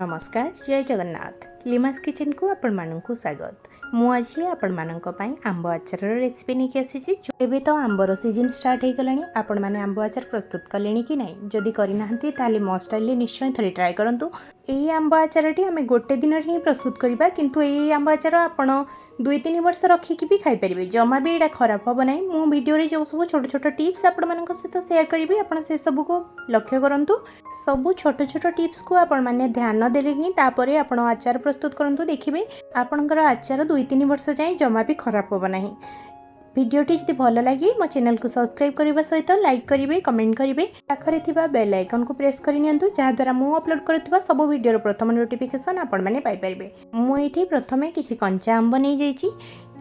नमस्कार जय जगन्नाथ लिमास किचन को आपण मानकु स्वागत। मु आज आपण मानक पई आंब आचार रेसिपी नहीं आसी। एबे तो आंबर सीजन स्टार्ट हो गलानी। आपण माने आंब आचार प्रस्तुत कले कि नहीं जदि करना ताले मो स्टाइल निश्चय थरे ट्राए करंतु। यही आंब आचारटी आम गोटे दिन ही प्रस्तुत करवा किंतु यही आंब आचार आपण 2-3 वर्ष रखिकी भी खाई परिबे। जमा भी एटा खराब हो ना। मु वीडियो रे जो सब छोट छोट टिप्स आपण मानक सहित शेयर करी आपण से सब को लक्ष्य करंतु। सब छोट छोट टिप्स को आपण माने ध्यान देले ही तापरे आपण आचार प्रस्तुत करंतु। देखिबे आपणकर आचार 2-3 वर्ष जाए जमा भी खराब हो ना। भिडियोटी जदि भल लगे मो चैनल को सब्सक्राइब करने सहित लाइक करेंगे कमेंट करेंगे पाखरे थिबा बेल आइकन को प्रेस कर नियंतु जहाँद्वारा मु अपलोड करुवा सब वीडियो प्रथम नोटिफिकेशन आपण मैंने पाइपर। मुझे प्रथमे किसी कंचा आंब नहीं जाइए।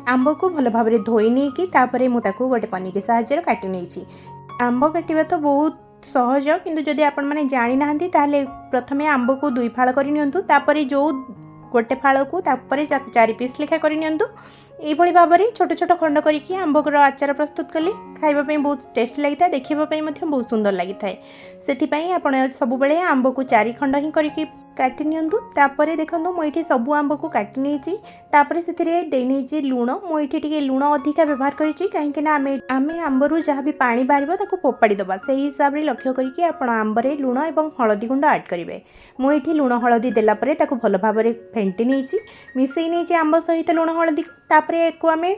आंब को भल भाव में धोई नहीं कि गोटे पनीर साहाय्य काटि नहीं। आंब काटिबा तो बहुत सहज किंतु जदि आपण माने जानि नाहंती ताले प्रथमे आंब को 2 फाळ करि नियंतु। तापरे जो गोटे फाळ को तापरे 4 पीस लेखा करि नियंतु। एई भली भाबरे छोट छोट खंड करिकि आंबकर आचार प्रस्तुत कले खाइबा पई बहुत टेस्ट लागिता। देखिबा पई मध्ये बहुत सुंदर लागिथाय। सेति पई आपण सब बेले आंब को 4 खंड ही करिकि काटि नियंतु। तापरे देखंतु मो इठी सब आंब को काटि नेछि। तापरे सेथिरे देई नेछि लूण। मो इठी टिके लूण अधिका व्यवहार करिछि काहेकि ना आमे आंबरु जहाँ भी पानी बाहरिबो ताको फोपाड़ी दबा सेही हिसाब रे लक्ष्य करिकि आपण आंबरे लूण एवं हळदी गुंड ऐड करिवे। मो इठी लूण हळदी देला परे ताको भल भाबरे फेंटी नेछि मिसई नेछि आंब सहित लूण हळदी। तापरे एको आमे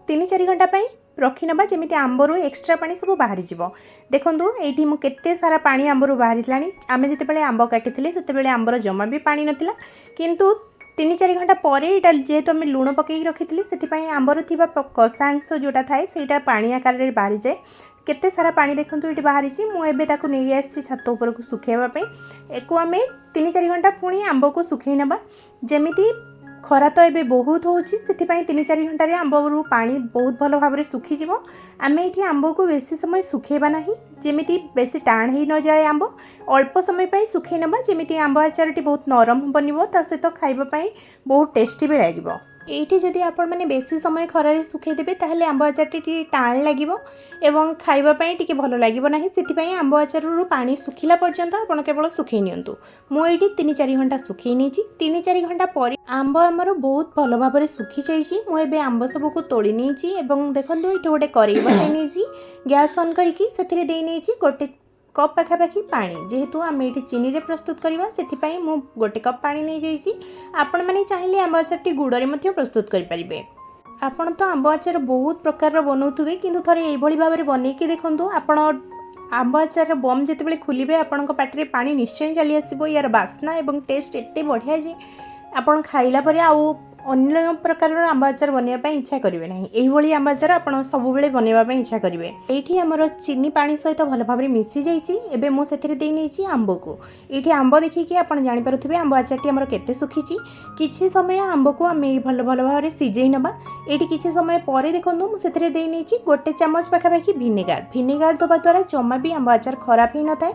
3-4 घंटा पई रखी नबा जेमिति आंबरु एक्स्ट्रा पानी सब बाहरी जिवो। देखंतु एठी मु केते सारा पानी आंबरु बाहरिलानी। आमे जेतेबेले आंब काटिथिले सेतेबेले आंबर जमा भी पानी नथिला किंतु 3-4 घंटा पर एटा जेहेतु आम लुण पकई रखी से आंबर थिबा कषांश जोटा थाए सेटा पानी आकार रे बाहरी जाए। केते सारा पानी देखंतु ये बाहरी मु एबे ताकू नहीं आसी छात उपर को सुखेवा पे। एको आम 3-4 घंटा पुणी आंब को सुखई नबा। जेमिति खरा तो एबे बहुत होउची सेथिपाई 3-4 घंटा रे आंबरू पानी बहुत भल भाव में सुखीजिवो। आम ये आंब को बेसी समय सुखेबा नहीं जेमिति बेसी टाण ही न जाए। आंब अल्प समय पाई सुखई नबा जेमिति आंब आचारटी बहुत नरम बनिवो ता सहित खाइबा पाई बहुत टेस्टी भी लागिवो। एठी जदि आपण माने बेसी समय खरारे सुखई देबे ताहले आंब आचारटी टाण लागिवो एवं खाइबा पाई टिके भलो लागिवो नाही। सेथिपाई आंब आचाररू पानी सुखिला पर्यंत आपण केवल सुखई नियंतु। मु एठी 3-4 घंटा सुखई नेछि। 3-4 घंटा पर आंब आमर बहुत भल भाव में सुखी जाइए। मु एबे आंब सब को तोड़ी नहीं एवं देखंतु एठी गोटे करेई बसाई नहीं गैस ऑन करिकि सेथिरे देई नहीं गोटे कप पाखापाखि पानी। जेहेतु आम ये चीनी रे प्रस्तुत करवा से मु गोटे कप पानी नहीं जाइए। आपण मैंने चाहिए आंब आचारटी गुड़े प्रस्तुत करें। आपण तो आंब आचार बहुत प्रकार बनाऊे किंतु थरे एई भली भाव में बनईकी देखंतु। आपण आंब आचार बम जितेबाला खुलिबे आपण पाटे पानी निश्चय चली आसो। यार बास्ना एवं टेस्ट एते बढ़िया जे आपण खाइला परे आउ अन्य प्रकार आंब आचार बनवाई इच्छा करेंगे ना। यही आंब आचार आपण सब बेले बनवाई इच्छा करेंगे। ये आमर चीनी पानी सहित भल भाव में मिसी जाइए। मु सेथिरे देई नहीं आंब को। ये आंब देखिए आप जानीपे आंब आचारटी आमर केते सुखी। किछि समय आंब को आम भल भल भाव में सीझे नबा। ये किछि समय पर देखो मुझे देई नहीं गोटे चामच पाखापाखि भिनेगार। भिनेगार दबा द्वारा जमा भी आंब आचार खराब ही न थाए।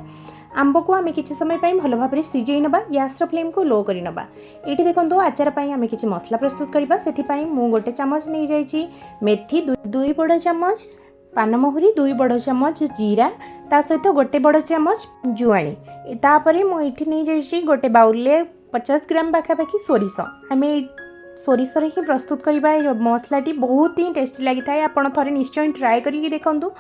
आंब को आम किसी समय भल भाव में सीझे नबा। गैस फ्लेम को लो कर नबा। ये देखो आचार आम किसी मसला प्रस्तुत करवा से मु गोटे चामच नहीं जाइए मेथी 2 बड़ चामच पानमहुरी 2 बड़ चामच जीरा ता सहित गोटे बड़ चामच जुआणी। तापर मुझे नहीं जाइए गोटे बाउल 50 ग्राम पाखापाखि सोरिष। आम सोरिष ही प्रस्तुत करवा मसलाटी बहुत ही टेस्टी लगी था। आप थे निश्चय ट्राए करिए देखंतु।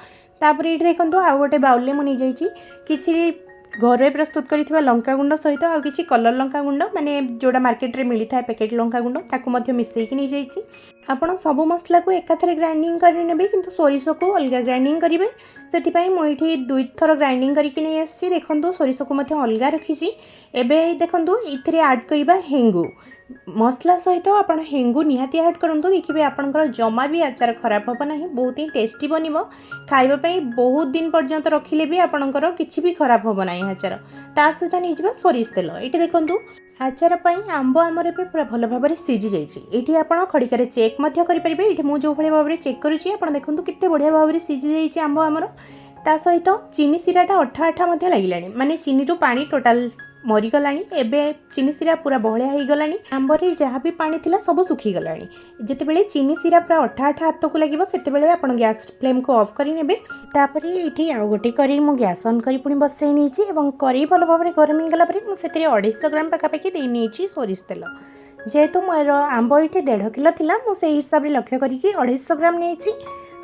तापर ये देखो आउ गोटे बाउल में नहीं जाइए किसी घर प्रस्तुत करिथिबा लंका गुंड सहित आ किछि कलर लंका गुंड माने जोड़ा मार्केट रे मिली था पैकेट लंका गुंड ताकू मध्य मिसेकी नहीं जाइए। आपण सब मसला को एकाथरे ग्राइंडिंग कर नेबे किंतु सोरिष को अलग ग्राइंडिंग करिवे। सेथिपाई मु एठी 2 थर ग्राइंडिंग करके नहीं आसी। देखंतु सोरिष को मध्य अलग रखिछि। एबे देखंतु इथिरे ऐड करिबा हेंगु मसला सहित आप हेंगु निहाती ऐड करूँ। देखिए आपंकर जमा भी आचार खराब हम ना बहुत ही टेस्टी बनब। खाइबापी बहुत दिन पर्यंत रखिले भी आपंकर किसी भी खराब हम ना आचार। ता सहित नहीं सोरिष तेल। ये देखूँ आचार आंब आमर पूरा भल भाव में सीझी जाइए। आप खड़िकार चेक करेंगे। ये मुझे जो भाई भाव में चेक करुँची आप देखो केते बढ़िया भाव में सीझी जाइए आंब आमर। ता सहित चीनी सिराटा अठा अठा मध्य लगिलानी माने चीनी रु पानी टोटाल मरीगलानी एबे चीनी सिरा पूरा बहलिया हो गलानी आंबरे जहाँ भी पानी थिला सब सुखी गलानी जेतेबेले चीनी सिरा पूरा अठा अठा हाथ को लगिबो सेतेबेले आपण गैस फ्लेम को ऑफ करी नेबे तापरे एठी आ गोटे करी मु गैस ऑन करी पुनी बसई नीची एवं करी भल भाबरे गरम ही गला परे मु सेतरे 250 ग्राम पाखापाखि दे नीची सोरिष तेल जेहेतु मोर आंब ये 1.5 किलो थिला मु से हिसाब रे लक्ष्य करिकी 250 ग्राम नेची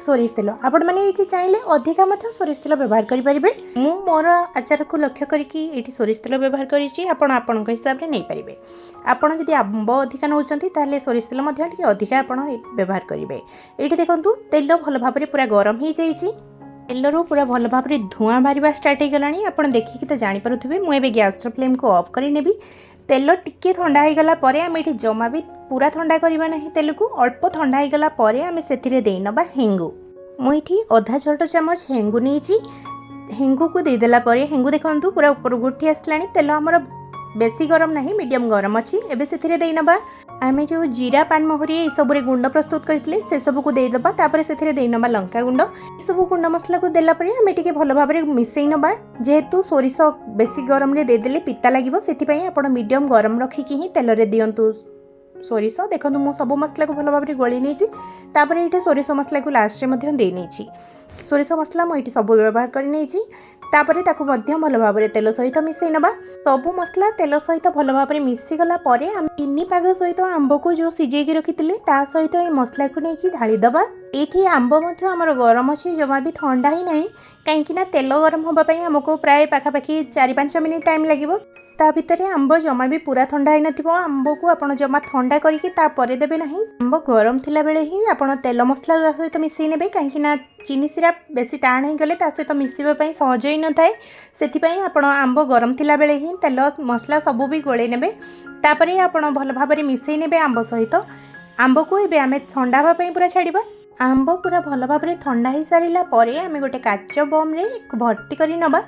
सोरिष तेल आपण मैंने ये चाहिए अधिका मत सोरिष तेल व्यवहार करेंगे मु मोर आचार को लक्ष्य करके ये सोरिष तेल व्यवहार करी आपण हिसाब से नहीं पारे आपड़ जदि आंब अधिका नौकरी सोरिष तेल अधिका आप व्यवहार करेंगे ये देखो तेल भल भाव में पूरा गरम हो जाइए तेल रू पूरा भल भाव में धूआं बाहर स्टार्ट हो गलानी आप देखिकी तो जापे मुझे गैस फ्लेम को ऑफ कर तेल टिके ठंडा हो गला आम ये जमा भी पूरा ठंडा करवा ना तेल को अल्प ठंडा हो गला आम से देना हेंगु मुझे अधा छोट चामच हेंगु नहीं हेंगु को देदेला हेंगु देखु पूरा ऊपर उठी आसला तेल आमर बेसी गरम नहीं मीडियम गरम अच्छी एबे से देना आम जो जीरा पान मोहरी ये सब गुंड प्रस्तुत करते से सब को देदेबा तापर से देना लंका गुंड ये सब गुंड मसला को देला आम टे भल भाव में मिसई नवा जेहेतु सोरिष बेसी गरम रे देदेले पिता लगे से आप मीडियम गरम रखिकी ही तेल रे दियंतु सोरिष देखो मु सब मसला को भल भाव में गोली नहीं ये सोरिष मसला को लास्ट में दे नहीं सोरिष मसला मुझे सब व्यवहार कर भल भाव में तेल सहित मिसई नवा सब मसला तेल सहित भल भाव में मिसीगला चीनी पाग सहित आंब को जो सिझेकी रखी सहित ये मसला को लेकिन ढालीदबा ये आंब आमर गरम अच्छी जमा भी ठंडा ही ना कहीं तेल गरम होगापी आमको प्राय पाखापाखि 4-5 मिनिट टाइम लगे ता भितर आंब जमा भी पूरा ठंडा ही नथिबो आंब को आपण जमा ठंडा करके तापर देबे नहीं आंब गरम थिला बेले ही आपण तेल मसला सहित मिसई नेबे कहीं चीनी सिरा बेसी टाण हो गले सहित मिसवा सहज ही न थाए से आपण आंब गरम थिला बेले ही तेल मसला सबू भी गोले नेबे तापर आपण भल भाव में मिसई नेबे आंब सहित आंब को एबे आमे ठंडा हवा पई पूरा छाड़िबा आंब पूरा भल भाव में ठंडा हो सारा पर आम गोटे काच बम रे भर्ती कर नवा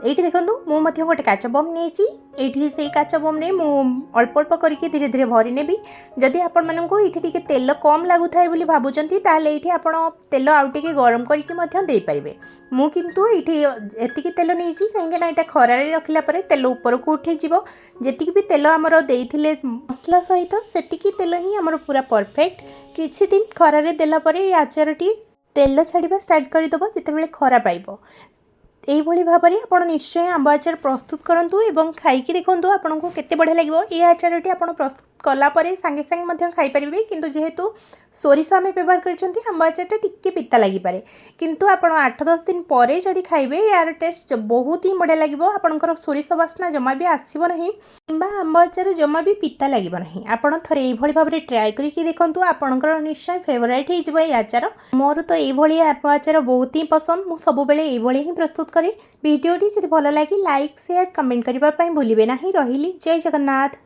ये देखो मुझे गोटे काच बम नहीं से काच बम रे अल्प अल्प करके धीरे धीरे भरी नेबी जदि आपण मानक ये तेल कम लगुए बोली भावुंट ताल ये आप तेल आउ टे गरम करके पारे मु किंतु ये तेल नहीं कहीं यहाँ खरारे रखला तेल ऊपर को उठी जी भी तेल आमर देते मसला सहित से तेल ही आमर पूरा परफेक्ट किछि दिन खरारे देला परे आचार टी तेल छाड़ा स्टार्ट करदेव जितेबाला खरा पाइब यही भाव में आप निश्चय आंब आचार प्रस्तुत करूँ एवं खाई देखूँ आपको केते बढ़िया लगे ये आचारटी आप प्रस्तुत कलापर सांगे सांगे खाईपारे किंतु जेहेतु सोरिष आम व्यवहार कर आंब आचारटा टिके पिता लगिपारे किंतु आप 8-10 दिन पर जदि खाइबे यार टेस्ट बहुत ही बढ़िया लगे आपंकर सोरिष बास्ना जमा भी आसब ना कि आंब आचार जमा भी पिता लगे ना आपड़ थे ये भाव में ट्राए करके देखूँ आपंकर निश्चय फेवरेट हो आचार मोर तो ये आंब आचार बहुत ही पसंद मुझे सब ही प्रस्तुत करे भिडियोटी जब भल लगे लाइक शेयर कमेंट करने भूलिए ना रही जय जगन्नाथ।